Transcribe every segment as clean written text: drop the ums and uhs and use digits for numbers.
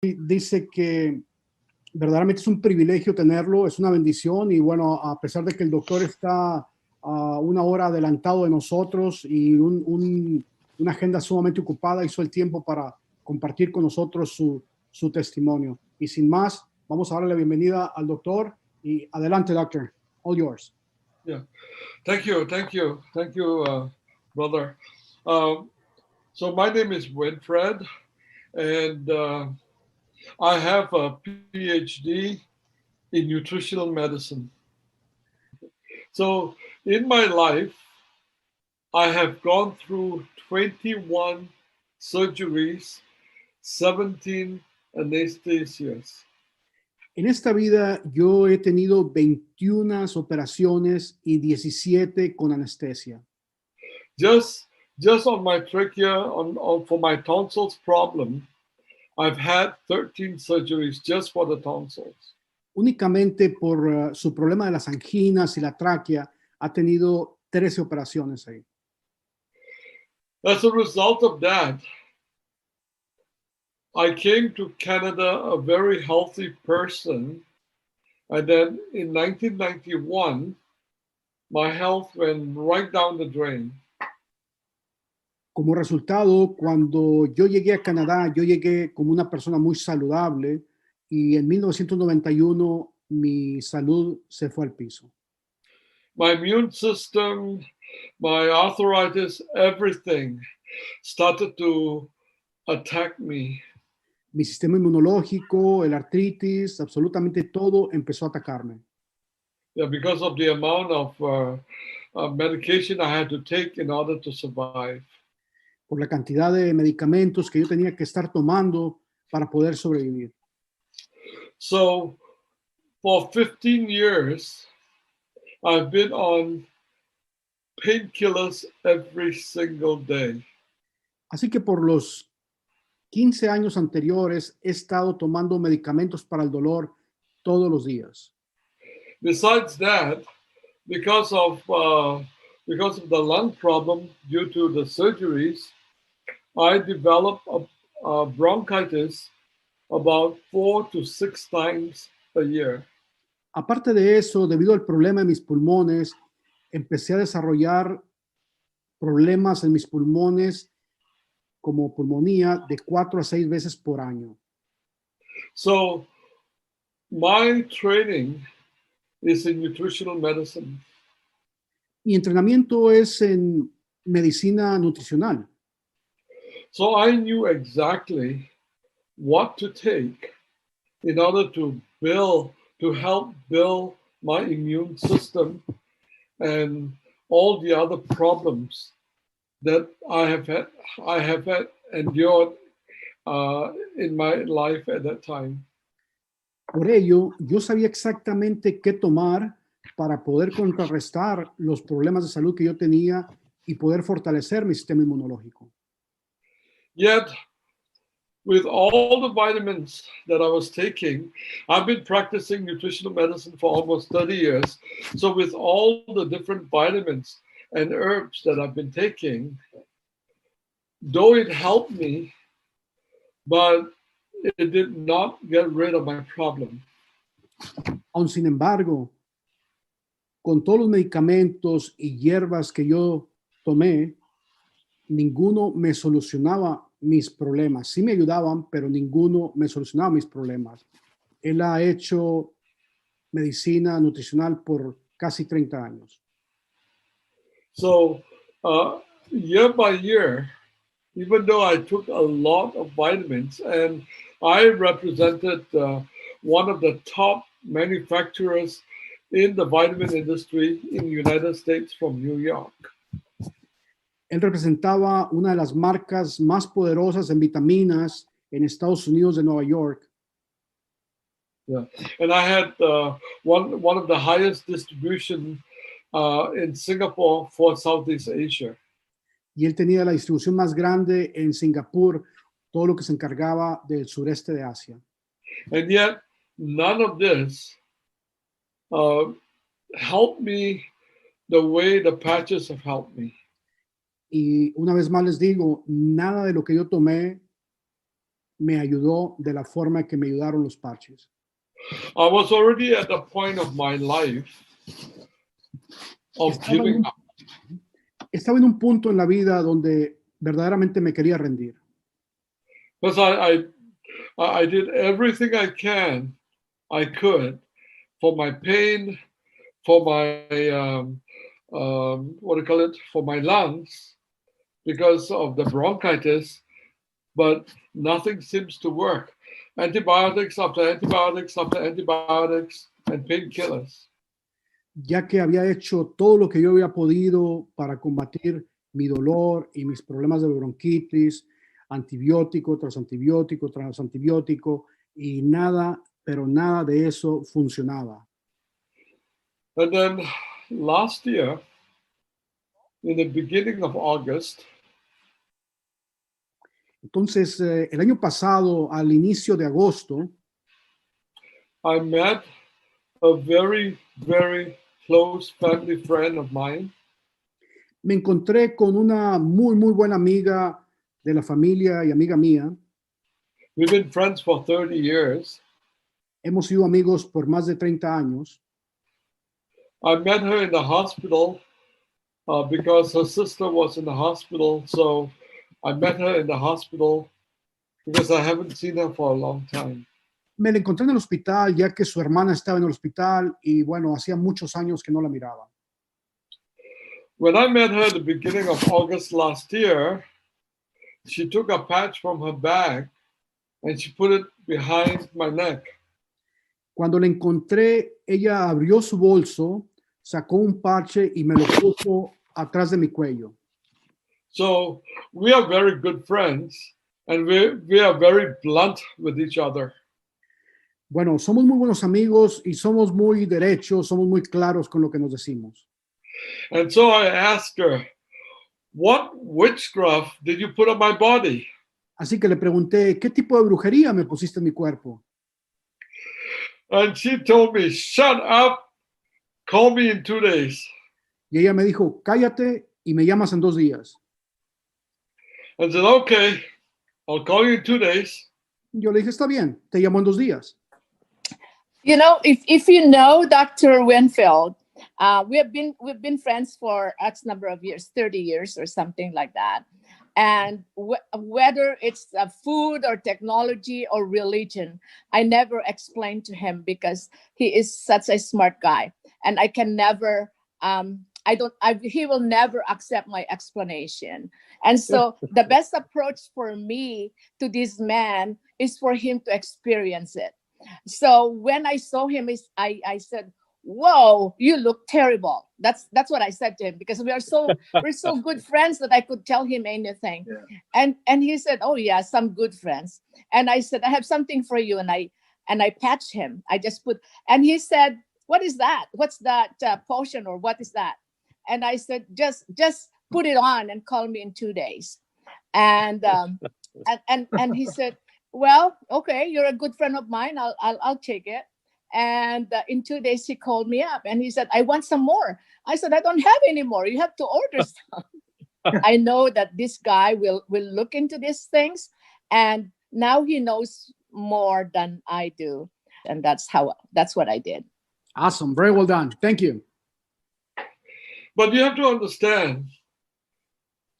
Dice que verdaderamente es un privilegio tenerlo, es una bendición y bueno, a pesar de que el doctor está a una hora adelantado de nosotros y una agenda sumamente ocupada, hizo el tiempo para compartir con nosotros su testimonio. Y sin más, vamos a darle la bienvenida al doctor y adelante, doctor. All yours. Yeah, thank you, brother. So my name is Winfred, and I have a PhD in nutritional medicine. So in my life, I have gone through 21 surgeries, 17 anesthesias. En esta vida yo he tenido 21 operaciones y 17 con anestesia. Just just on my trachea, for my tonsils problem, I've had 13 surgeries just for the tonsils. Únicamente por su problema de las anginas y la tráquea, ha tenido 13 operaciones ahí. As a result of that, I came to Canada a very healthy person, and then in 1991, my health went right down the drain. Como resultado, cuando yo llegué a Canadá, yo llegué como una persona muy saludable y en 1991 mi salud se fue al piso. My immune system, my arthritis, everything started to attack me. Mi sistema inmunológico, el artritis, absolutamente todo empezó a atacarme. Yeah, because of the amount of medication I had to take in order to survive. Por la cantidad de medicamentos que yo tenía que estar tomando para poder sobrevivir. So for 15 years, I've been on painkillers every single day. Así que por los 15 años anteriores he estado tomando medicamentos para el dolor todos los días. Besides that, because of the lung problem due to the surgeries, I developed a bronchitis about 4 to 6 times a year. Aparte de eso, debido al problema de mis pulmones, empecé a desarrollar problemas en mis pulmones como pulmonía de 4 a 6 veces por año. So my training is in nutritional medicine. Mi entrenamiento es en medicina nutricional. So I knew exactly what to take in order to help build my immune system and all the other problems that I have had endured in my life at that time. Por ello, yo sabía exactamente qué tomar para poder contrarrestar los problemas de salud que yo tenía y poder fortalecer mi sistema inmunológico. Yet, with all the vitamins that I was taking, I've been practicing nutritional medicine for almost 30 years. So, with all the different vitamins and herbs that I've been taking, though it helped me, but it did not get rid of my problem. Aún sin embargo, con todos los medicamentos y hierbas que yo tomé, ninguno me solucionaba mis problemas. Sí me ayudaban, pero ninguno me solucionaba mis problemas. Él ha hecho medicina nutricional por casi 30 años. So, year by year, even though I took a lot of vitamins, and I represented one of the top manufacturers in the vitamin industry in the United States from New York. Él representaba una de las marcas más poderosas en vitaminas en Estados Unidos de Nueva York. Yeah, and I had one of the highest distribution in Singapore for Southeast Asia. Y él tenía la distribución más grande en Singapur, todo lo que se encargaba del sureste de Asia. And yet, none of this helped me the way the patches have helped me. Y una vez más les digo, nada de lo que yo tomé me ayudó de la forma que me ayudaron los parches. I was already at the point of my life of Estaba en, giving un, up. estaba en un punto en la vida donde verdaderamente me quería rendir. Because I did everything I could for my pain, for my what do you call it, for my lungs, because of the bronchitis, but nothing seems to work. Antibiotics after antibiotics after antibiotics and painkillers. Ya que había hecho todo lo que yo había podido para combatir mi dolor y mis problemas de bronquitis, antibiótico tras antibiótico tras antibiótico, y nada, pero nada de eso funcionaba. And then last year, in the beginning of August, Entonces, el año pasado, al inicio de agosto, I met a very, very close family friend of mine. me encontré con una muy, muy buena amiga de la familia y amiga mía. We've been friends for 30 years. Hemos sido amigos por más de 30 años. I met her in the hospital because her sister was in the hospital. So I met her in the hospital because I haven't seen her for a long time. Me la encontré en el hospital ya que su hermana estaba en el hospital y bueno, hacía muchos años que no la miraba. When I met her at the beginning of August last year, she took a patch from her bag and she put it behind my neck. Cuando la encontré, ella abrió su bolso, sacó un parche y me lo puso atrás de mi cuello. So we are very good friends and we are very blunt with each other. Bueno, somos muy buenos amigos y somos muy derechos, somos muy claros con lo que nos decimos. And so I asked her, what witchcraft did you put on my body? Así que le pregunté, ¿qué tipo de brujería me pusiste en mi cuerpo? And she told me, shut up, call me in 2 days. Y ella me dijo, cállate y me llamas en 2 días. I said, okay, I'll call you in 2 days. Yo le dije, está bien, te llamo en 2 días. You know, if you know Dr. Winfield, we've been friends for X number of years, 30 years or something like that. And whether it's food or technology or religion, I never explain to him because he is such a smart guy, and I can never. He will never accept my explanation. And so the best approach for me to this man is for him to experience it. So when I saw him, I said, "Whoa, you look terrible." That's what I said to him because we're so good friends that I could tell him anything. Yeah. And he said, "Oh yeah, some good friends." And I said, "I have something for you." And I patched him. I just put, and he said, "What is that? What's that potion or what is that?" And I said, just put it on and call me in 2 days. And and he said, well, okay, you're a good friend of mine. I'll take it. And in 2 days, he called me up and he said, I want some more. I said, I don't have any more. You have to order some. I know that this guy will look into these things. And now he knows more than I do. And that's what I did. Awesome. Very well done. Thank you. But you have to understand,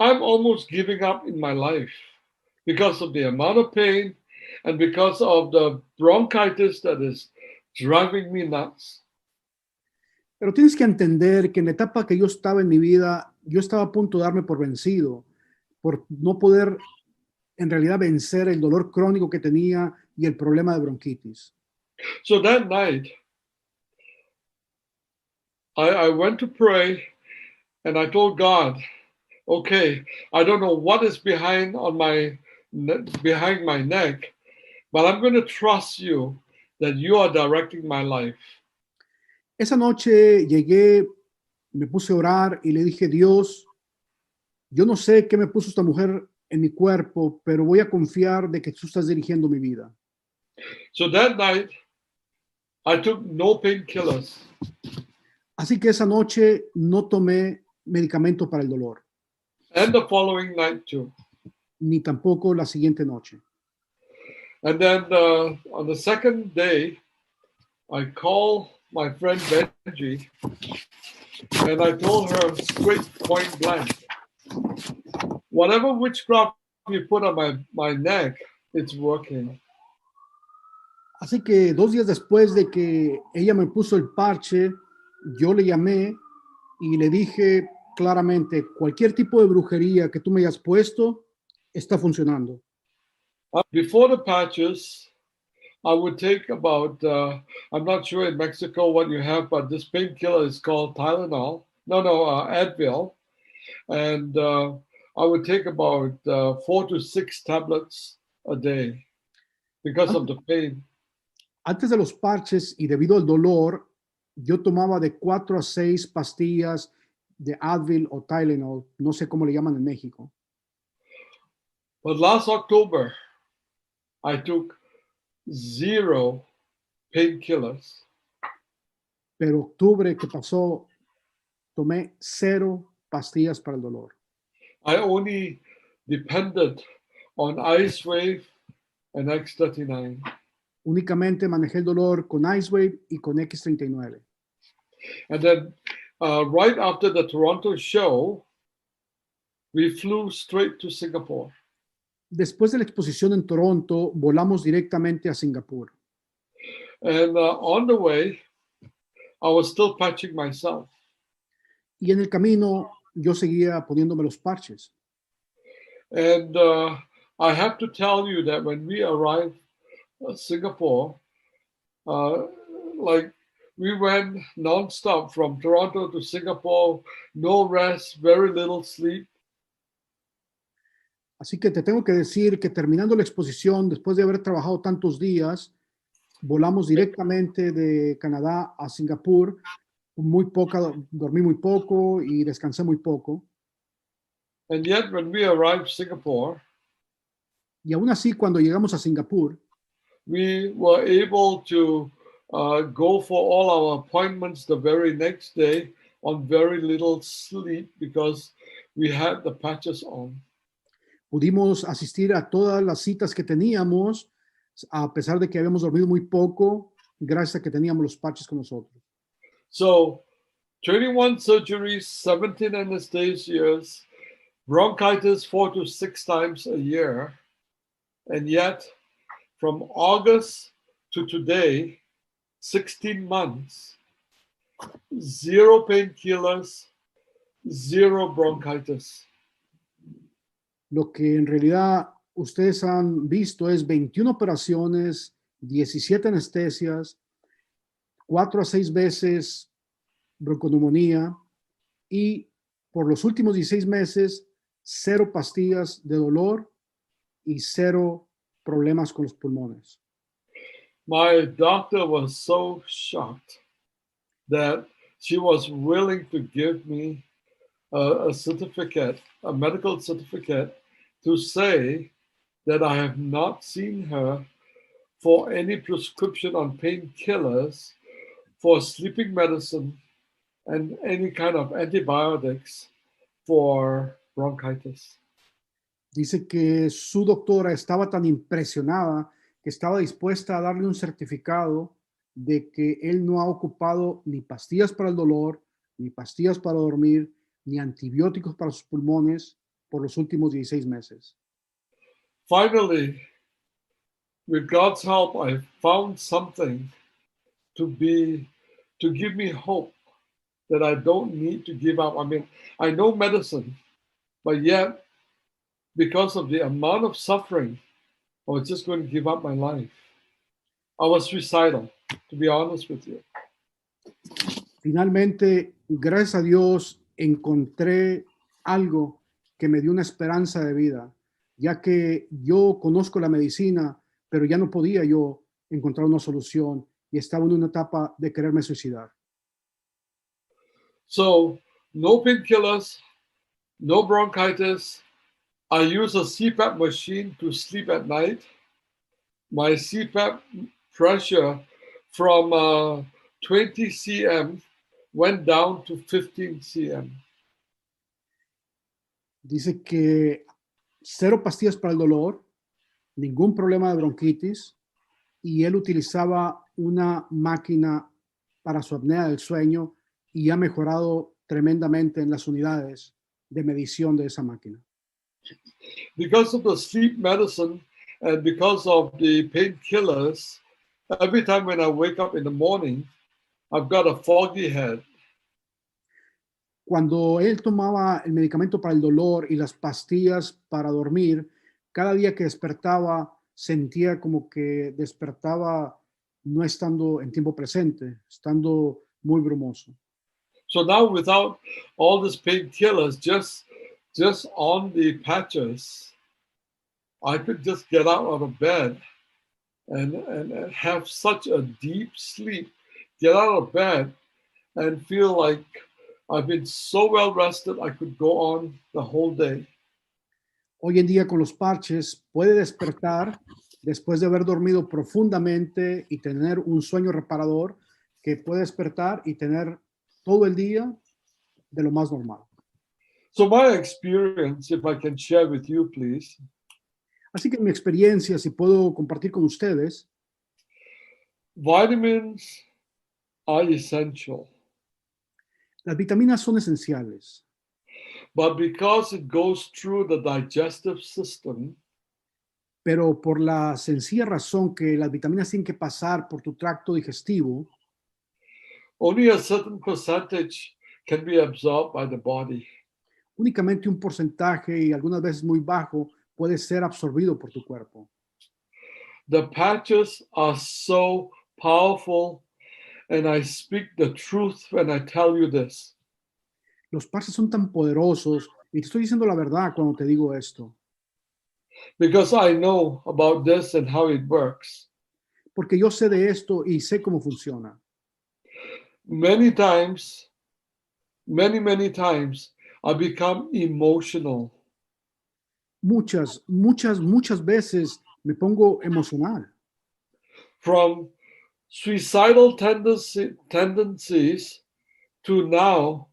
I'm almost giving up in my life because of the amount of pain and because of the bronchitis that is driving me nuts. Pero tienes que entender que en la etapa que yo estaba en mi vida, yo estaba a punto de darme por vencido, por no poder en realidad vencer el dolor crónico que tenía y el problema de bronquitis. So that night, I went to pray and I told God, okay, I don't know what is behind my neck, but I'm going to trust you that you are directing my life. Esa noche llegué, me puse a orar y le dije, Dios, yo no sé qué me puso esta mujer en mi cuerpo, pero voy a confiar de que tú estás dirigiendo mi vida. So that night, I took no painkillers. Así que esa noche no tomé medicamento para el dolor. And the following night too. Ni tampoco la siguiente noche. And then on the second day, I called my friend Benji, and I told her straight point blank, whatever witchcraft you put on my neck, it's working. Así que 2 días después de que ella me puso el parche, yo le llamé y le dije claramente, cualquier tipo de brujería que tú me hayas puesto, está funcionando. Before the patches, I would take about, I'm not sure in Mexico what you have, but this painkiller is called Tylenol. Advil. And I would take about 4 to 6 tablets a day because of the pain. Antes de los parches y debido al dolor, yo tomaba de 4 a 6 pastillas de Advil o Tylenol, no sé cómo le llaman en México. But last October, I took 0 painkillers. Pero octubre que pasó, tomé 0 pastillas para el dolor. I only depended on Ice Wave and X39. Únicamente manejé el dolor con Icewave y con X39. And then right after the Toronto show, we flew straight to Singapore. Después de la exposición en Toronto, volamos directamente a Singapur. And on the way, I was still patching myself. Y en el camino, yo seguía poniéndome los parches. And I have to tell you that when we arrived at Singapore, like we went nonstop from Toronto to Singapore, no rest, very little sleep. Así que te tengo que decir que terminando la exposición, después de haber trabajado tantos días, volamos directamente de Canadá a Singapur. Dormí muy poco y descansé muy poco. And yet when we arrived Singapore, Y aún así, cuando llegamos a Singapur, we were able to go for all our appointments the very next day on very little sleep because we had the patches on. pudimos asistir a todas las citas que teníamos, a pesar de que habíamos dormido muy poco, gracias a que teníamos los parches con nosotros. So 21 surgeries, 17 anesthesias, bronchitis 4 to 6 times a year. And yet, from August to today, 16 months, 0 painkillers, 0 bronchitis. Lo que en realidad ustedes han visto es 21 operaciones, 17 anestesias, 4 a 6 veces bronconeumonía y por los últimos 16 meses, 0 pastillas de dolor y 0 problemas con los pulmones. My doctor was so shocked that she was willing to give me a certificate, a medical certificate, to say that I have not seen her for any prescription on painkillers, for sleeping medicine, and any kind of antibiotics for bronchitis. Dice que su doctora estaba tan impresionada que estaba dispuesta a darle un certificado de que él no ha ocupado ni pastillas para el dolor, ni pastillas para dormir, ni antibióticos para sus pulmones por los últimos 16 meses. Finally, with God's help, I found something to give me hope that I don't need to give up. I mean, I know medicine, but yet, because of the amount of suffering, I was just going to give up my life. I was suicidal, to be honest with you. Finalmente, gracias a Dios, encontré algo que me dio una esperanza de vida, ya que yo conozco la medicina, pero ya no podía yo encontrar una solución y estaba en una etapa de quererme suicidar. So, no painkillers, no bronchitis. I use a CPAP machine to sleep at night. My CPAP pressure from 20 cm went down to 15 cm. Dice que 0 pastillas para el dolor, ningún problema de bronquitis, y él utilizaba una máquina para su apnea del sueño y ha mejorado tremendamente en las unidades de medición de esa máquina. Because of the sleep medicine and because of the painkillers, every time when I wake up in the morning, I've got a foggy head. Cuando él tomaba el medicamento para el dolor y las pastillas para dormir, cada día que despertaba sentía como que despertaba no estando en tiempo presente, estando muy brumoso. So now without all these painkillers, just on the patches, I could just get out of bed and have such a deep sleep, get out of bed and feel like I've been so well rested, I could go on the whole day. Hoy en día con los parches puede despertar después de haber dormido profundamente y tener un sueño reparador, que puede despertar y tener todo el día de lo más normal. So my experience, if I can share with you, please. Así que mi experiencia, si puedo compartir con ustedes, Vitamins are essential, las vitaminas son esenciales, but because it goes through the digestive system, pero por la sencilla razón que las vitaminas tienen que pasar por tu tracto digestivo, only a certain percentage can be absorbed by the body. únicamente un porcentaje, y algunas veces muy bajo, puede ser absorbido por tu cuerpo. The patches are so powerful, and I speak the truth when I tell you this. Los parches son tan poderosos, y te estoy diciendo la verdad cuando te digo esto, Because I know about this and how it works. porque yo sé de esto y sé cómo funciona. Many times, many times, I become emotional. Muchas veces me pongo emocional. From suicidal tendencies to now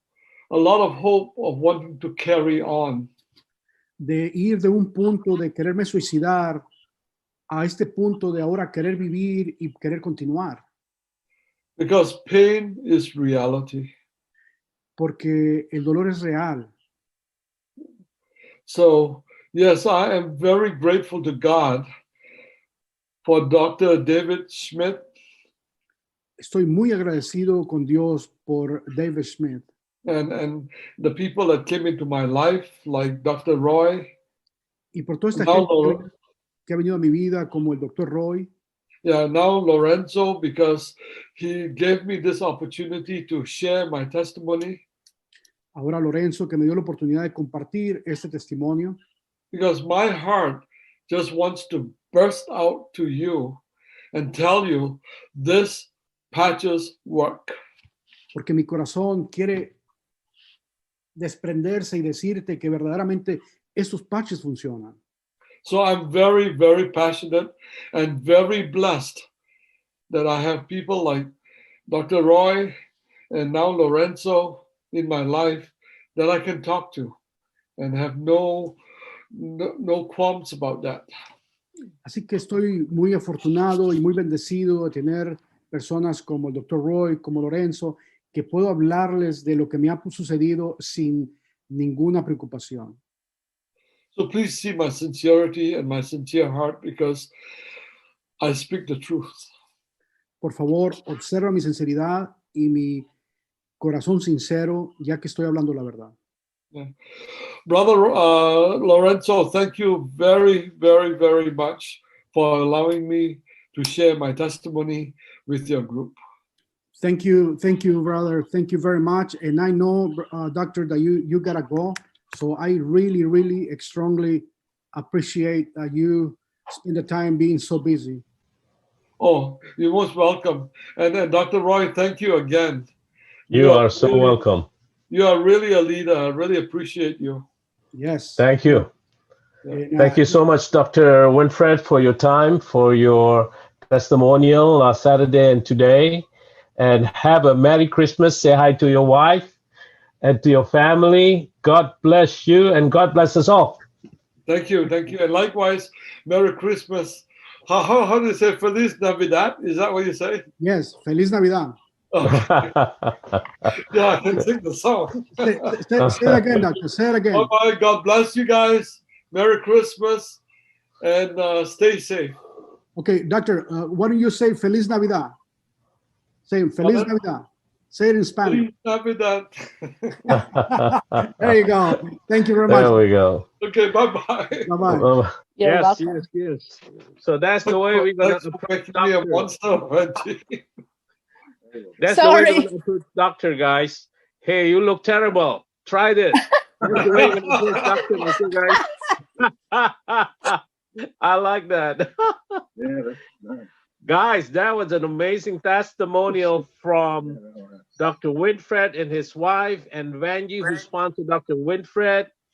a lot of hope of wanting to carry on. De ir de un punto de quererme suicidar a este punto de ahora querer vivir y querer continuar. Because pain is reality. Porque el dolor es real. So, yes, I am very grateful to God for Dr. David Schmidt. Estoy muy agradecido con Dios por David Schmidt. And the people that came into my life, like Dr. Roy. Y por toda esta Now, gente que ha venido a mi vida, como el Dr. Roy. Yeah, now Lorenzo, because he gave me this opportunity to share my testimony. Ahora Lorenzo, que me dio la oportunidad de compartir este testimonio. Because my heart just wants to burst out to you and tell you this patches work. Porque mi corazón quiere desprenderse y decirte que verdaderamente estos patches funcionan. So I'm very, very passionate and very blessed that I have people like Dr. Roy and now Lorenzo in my life that I can talk to and have no qualms about that. Así que estoy muy afortunado y muy bendecido de tener personas como el Dr. Roy, como Lorenzo, que puedo hablarles de lo que me ha sucedido sin ninguna preocupación. So please see my sincerity and my sincere heart because I speak the truth. Por favor, observa mi sinceridad y mi corazón sincero, ya que estoy hablando la verdad. Yeah. Brother Lorenzo, thank you very, very, very much for allowing me to share my testimony with your group. Thank you, brother. Thank you very much. And I know, doctor, that you gotta go. So I really, really strongly appreciate you spend the time being so busy. Oh, you're most welcome. And Dr. Roy, thank you again. You are so really, welcome. You are really a leader. I really appreciate you. Yes. Thank you. Yeah. Thank you so much, Dr. Winfred, for your time, for your testimonial last Saturday and today. And have a Merry Christmas. Say hi to your wife and to your family. God bless you and God bless us all. Thank you, and likewise, Merry Christmas. How do you say Feliz Navidad? Is that what you say? Yes, Feliz Navidad. Okay. Yeah, I can sing the song. Say it again, doctor. Say it again. Bye-bye. God bless you guys. Merry Christmas, and stay safe. Okay, doctor, why don't you say Feliz Navidad? Say Feliz Pardon? Navidad. Say it in Spanish. Feliz Navidad. There you go. Thank you very much. There we go. Okay, bye-bye. Bye-bye. You're Yes, welcome. yes. So that's the way we're gonna Thanks for approach making me a doctor. monster, Reggie. That's the way we're Sorry. gonna approach doctor, guys. Hey, you look terrible. Try this. That's the way we're gonna approach doctor, okay, guys. I like that. Yeah, that's nice. Guys, that was an amazing testimonial from Dr. Winfred and his wife, and Vanji, who sponsored Dr. Winfred.